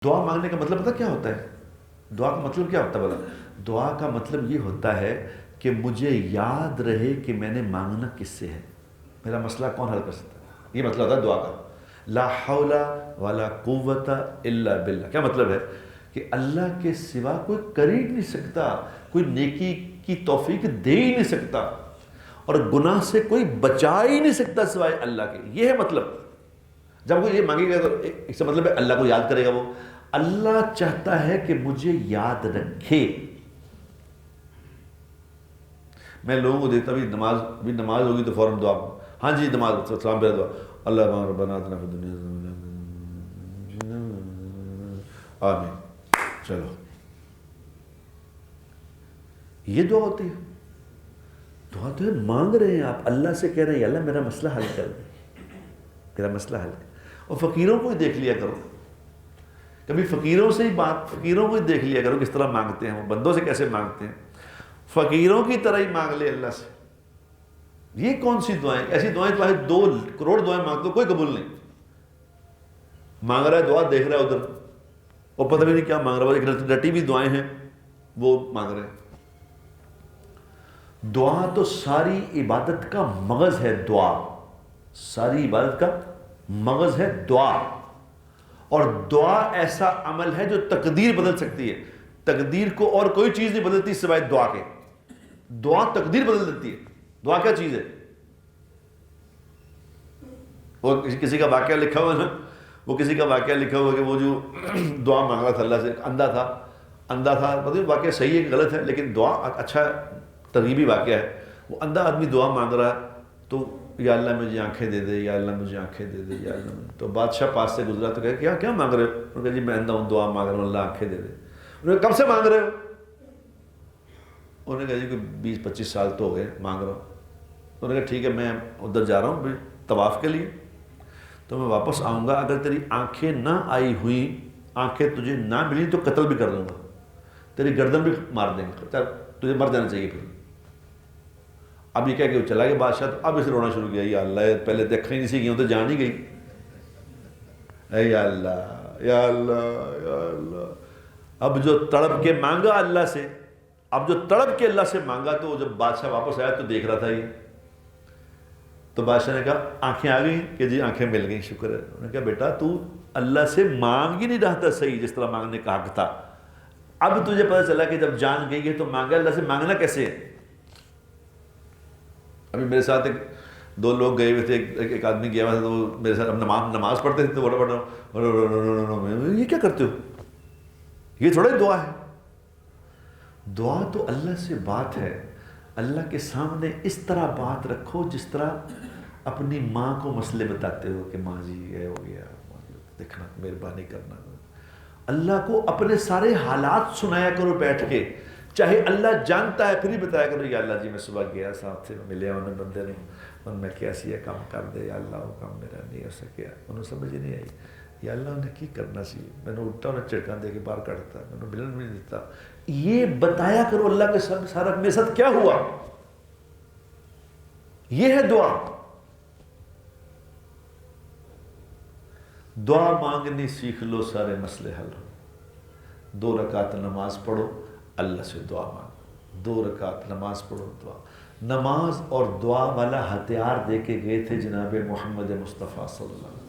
دعا مانگنے کا مطلب پتہ کیا ہوتا ہے؟ دعا کا مطلب کیا ہوتا ہے بولا؟ دعا کا مطلب یہ ہوتا ہے کہ مجھے یاد رہے کہ میں نے مانگنا کس سے ہے، میرا مسئلہ کون حل کر سکتا ہے، یہ مطلب ہوتا ہے دعا کا۔ لا حول ولا قوت الا باللہ، کیا مطلب ہے؟ کہ اللہ کے سوا کوئی کر ہی نہیں سکتا، کوئی نیکی کی توفیق دے ہی نہیں سکتا، اور گناہ سے کوئی بچا ہی نہیں سکتا سوائے اللہ کے۔ یہ ہے مطلب۔ جب کوئی یہ مانگے گا تو اس کا مطلب ہے اللہ کو یاد کرے گا، وہ اللہ چاہتا ہے کہ مجھے یاد رکھے۔ میں لوگوں کو دیکھتا بھی نماز ہوگی تو فوراً دعا، ہاں جی نماز سلام پہ دعا، اللہ ربنا آتنا فی الدنیا آمین، چلو یہ دعا ہوتی ہے؟ دعا تو ہے مانگ رہے ہیں آپ، اللہ سے کہہ رہے ہیں اللہ میرا مسئلہ حل کر دے، میرا مسئلہ حل کر۔ اور فقیروں کو ہی دیکھ لیا کرو، کبھی فقیروں سے ہی فقیروں کو ہی دیکھ لیا کرو کس طرح مانگتے ہیں، وہ بندوں سے کیسے مانگتے ہیں، فقیروں کی طرح ہی مانگ لے اللہ سے۔ یہ کون سی دعائیں؟ ایسی دعائیں تو 2 کروڑ دعائیں مانگ دو کوئی قبول نہیں۔ مانگ رہا ہے دعا، دیکھ رہا ہے ادھر، اور پتہ بھی نہیں کیا مانگ رہا ہے، ایک رٹی بھی دعائیں ہیں وہ مانگ رہے ہیں۔ دعا تو ساری عبادت کا مغز ہے، دعا ساری عبادت کا مغز ہے دعا۔ اور دعا ایسا عمل ہے جو تقدیر بدل سکتی ہے، تقدیر کو اور کوئی چیز نہیں بدلتی سوائے دعا کے۔ دعا تقدیر بدل دیتی ہے۔ دعا کیا چیز ہے؟ وہ کسی کا واقعہ لکھا ہوا ہے نا، وہ کسی کا واقعہ لکھا ہوا کہ وہ جو دعا مانگ رہا تھا اللہ سے، اندھا تھا، پتہ واقعہ صحیح ہے کہ غلط ہے، لیکن دعا اچھا ترغیبی واقعہ ہے۔ وہ اندھا آدمی دعا مانگ رہا ہے تو یا اللہ مجھے آنکھیں دے دے، یا اللہ مجھے آنکھیں دے دے، یا اللہ۔ تو بادشاہ پاس سے گزرا تو کہا کیا مانگ رہے ہو؟ انہوں نے کہا جی میں اندھا ہوں، دعا مانگ رہا ہوں اللہ آنکھیں دے دے۔ انہوں نے کہا کب سے مانگ رہے ہو؟ انہوں نے کہا جی کوئی 20-25 سال تو ہو گئے مانگ رہا ہوں۔ انہوں نے کہا ٹھیک ہے میں ادھر جا رہا ہوں طواف کے لیے، تو میں واپس آؤں گا، اگر تیری آنکھیں نہ آئی ہوئی، آنکھیں تجھے نہ ملی تو قتل بھی کر دوں گا، تیری گردن بھی مار دیں گے، تجھے مر جانا چاہیے پھر۔ اب یہ کہہ کہ وہ چلا گیا بادشاہ، تو اب اسے رونا شروع کیا، یا اللہ پہلے تو اکھیں نہیں سی گئی، تو جان ہی گئی، اے یا اللہ یا اللہ یا اللہ۔ اب جو تڑپ کے مانگا اللہ سے، اللہ سے مانگا، تو جب بادشاہ واپس آیا تو دیکھ رہا تھا یہ، تو بادشاہ نے کہا آنکھیں آ گئی؟ کہ جی آنکھیں مل گئیں، شکر ہے۔ انہوں نے کہا بیٹا تو اللہ سے مانگ ہی نہیں رہا تھا صحیح جس طرح مانگنے کا حق تھا، اب تجھے پتہ چلا کہ جب جان گئی ہے تو مانگا، اللہ سے مانگنا کیسے ہے؟ ابھی میرے ساتھ 2 لوگ گئے ہوئے تھے، ایک آدمی گیا ہوا تھا، تو وہ میرے ساتھ نماز پڑھتے تھے، تو یہ کیا کرتے ہو؟ یہ تھوڑا ہی دعا ہے۔ دعا تو اللہ سے بات ہے، اللہ کے سامنے اس طرح بات رکھو جس طرح اپنی ماں کو مسئلے بتاتے ہو کہ ماں جی یہ ہو گیا، دیکھنا مہربانی کرنا۔ اللہ کو اپنے سارے حالات سنایا کرو بیٹھ کے، چاہے اللہ جانتا ہے پھر ہی بتایا کرو، یا اللہ جی میں صبح گیا صاحب سے ملے، انہوں نے بندے نے ان میں کیسی ہے کام کر دے، یا اللہ وہ کام میرا نہیں ہو سکیا، انہوں سمجھ ہی نہیں آئی، یا اللہ انہیں کی کرنا سی، میں نے اٹھتا انہیں چڑکان دے کے باہر کڑتا، میں نے ملن بھی نہیں دیتا۔ یہ بتایا کرو اللہ کے سارا میرے ساتھ کیا ہوا، یہ ہے دعا۔ دعا مانگنی سیکھ لو، سارے مسئلے حل ہو۔ 2 رکعت نماز پڑھو، اللہ سے دعا مانگو، 2 رکعت نماز پڑھو، دعا۔ نماز اور دعا والا ہتھیار دے کے گئے تھے جناب محمد مصطفیٰ صلی اللہ علیہ وسلم۔